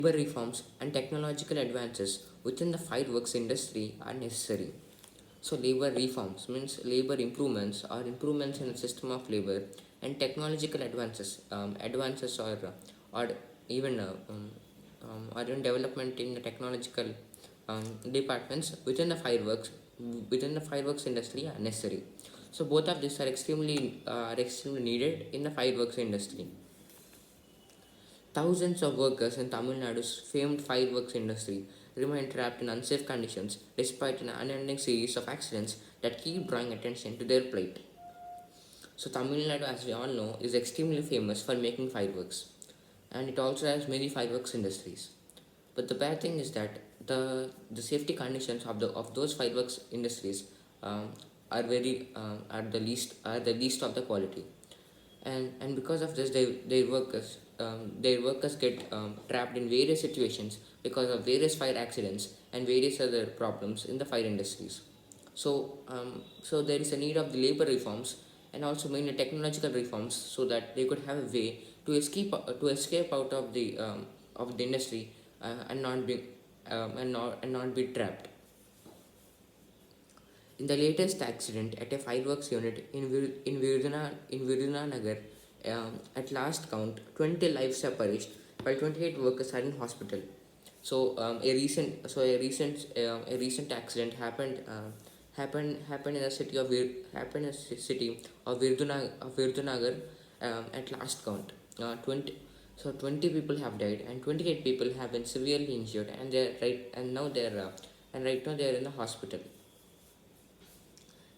Labor reforms and technological advances within the fireworks industry are necessary. So, labor reforms means labor improvements or improvements in the system of labor, and technological advances or even or even development in the technological departments within the fireworks industry are necessary. So, both of these are extremely needed in the fireworks industry. Thousands of workers in Tamil Nadu's famed fireworks industry remain trapped in unsafe conditions despite an unending series of accidents that keep drawing attention to their plight. So, Tamil Nadu, as we all know, is extremely famous for making fireworks, and it also has many fireworks industries. But the bad thing is that the safety conditions of those fireworks industries um, are the least of the quality, and because of this their workers get trapped in various situations because of various fire accidents and various other problems in the fire industries. So there is a need of the labor reforms and also mainly technological reforms so that they could have a way to escape out of the industry and not be trapped. In the latest accident at a fireworks unit in Virudhunagar, at last count, 20 lives have perished, while 28 workers are in hospital. A recent accident happened in the city of Virudhunagar at last count. 20 people have died and 28 people have been severely injured, and right now they are in the hospital.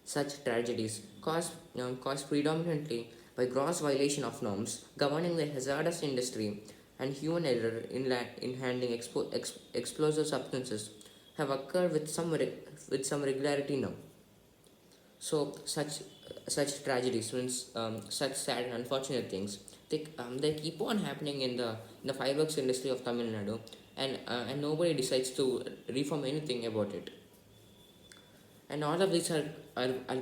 Such tragedies caused predominantly by gross violation of norms governing the hazardous industry and human error in handling explosive substances have occurred with some regularity now. So such tragedies means such sad and unfortunate things they keep on happening in the fireworks industry of Tamil Nadu, and nobody decides to reform anything about it. And all of these are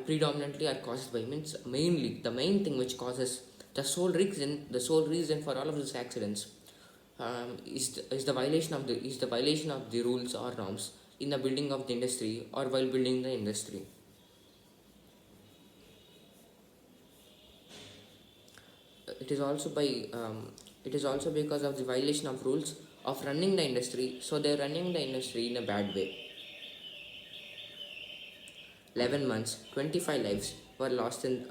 predominantly are caused by means mainly the main thing which causes the sole reason for all of these accidents is the violation of the rules or norms in the building of the industry or while building the industry. It is also by it is also because of the violation of rules of running the industry, so they are running the industry in a bad way. 11 months, 25 lives were lost in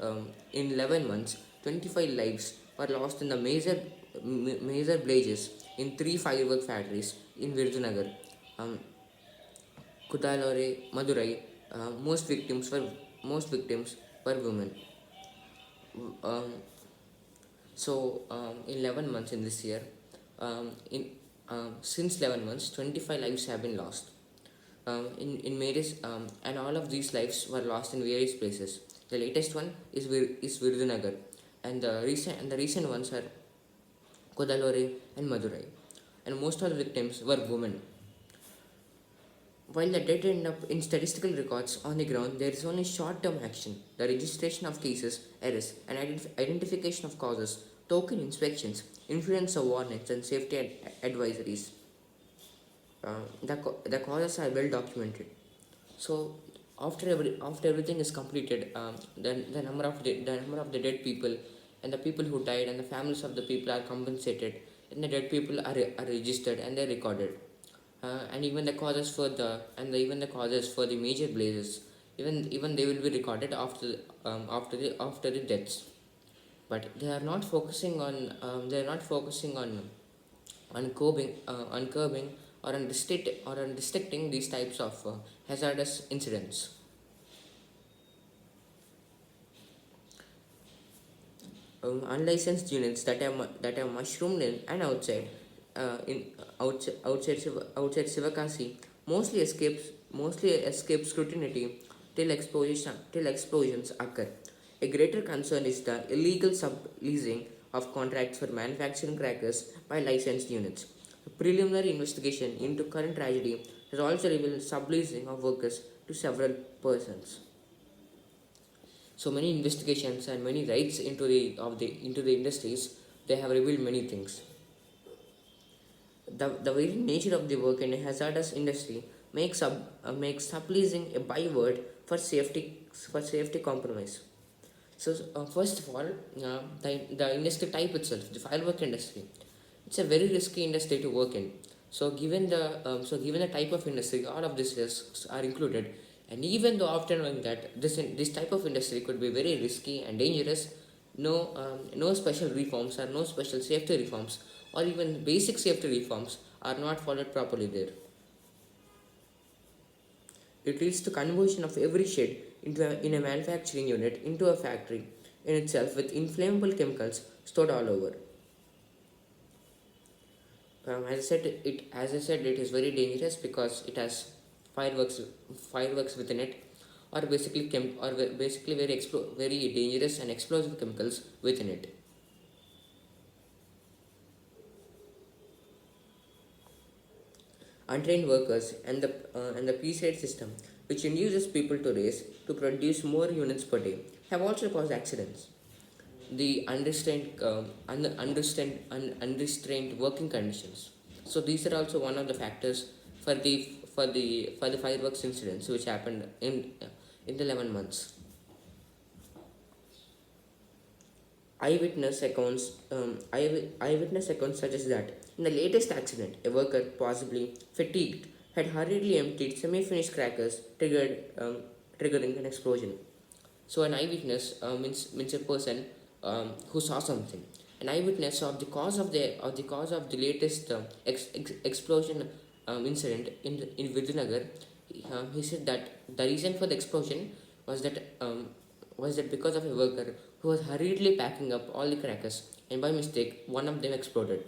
11 months, 25 lives were lost in the major blazes in three firework factories in Virudhunagar, um, Kudalore, Madurai. Most victims were women. Um, in 11 months in this year, in since 11 months, 25 lives have been lost. In various and all of these lives were lost in various places. The latest one is Virudhunagar, and the recent ones are Kodalore and Madurai, and most of the victims were women. While the dead end up in statistical records on the ground, there is only short-term action. The registration of cases, arrests, and identification of causes, token inspections, influenza warnings, and safety advisories. The causes are well documented. So after everything is completed, then the number of the dead people and the people who died and the families of the people are compensated, and the dead people are registered and they're recorded. And even the causes for even the causes for the major blazes, even they will be recorded after the deaths. But they are not focusing on curbing or on restricting these types of hazardous incidents. Unlicensed units that have mushroomed in and outside Sivakasi mostly escape scrutiny till explosions occur. A greater concern is the illegal subleasing of contracts for manufacturing crackers by licensed units. A preliminary investigation into current tragedy has also revealed subleasing of workers to several persons. So many investigations and many raids into the industries, they have revealed many things. the very nature of the work in a hazardous industry makes subleasing a byword for safety compromise. So first of all, the industry type itself, the firework industry, it's a very risky industry to work in. So given the type of industry, all of these risks are included. And even though after knowing that this type of industry could be very risky and dangerous, no special reforms or no special safety reforms or even basic safety reforms are not followed properly there. It leads to conversion of every shed in a manufacturing unit into a factory in itself with inflammable chemicals stored all over. As I said, it is very dangerous because it has fireworks fireworks within it, or basically very dangerous and explosive chemicals within it. Untrained workers and the P-side system, which induces people to race to produce more units per day, have also caused accidents. The unrestrained working conditions. So these are also one of the factors for the fireworks incidents which happened in the 11 months. Eyewitness accounts suggest that in the latest accident, a worker, possibly fatigued, had hurriedly emptied semi-finished crackers, triggering an explosion. So an eyewitness means a person who saw something. An eyewitness of the latest explosion incident in Vidyanagar. He said that the reason for the explosion was that because of a worker who was hurriedly packing up all the crackers, and by mistake one of them exploded.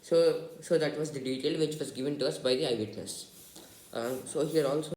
So that was the detail which was given to us by the eyewitness. So here also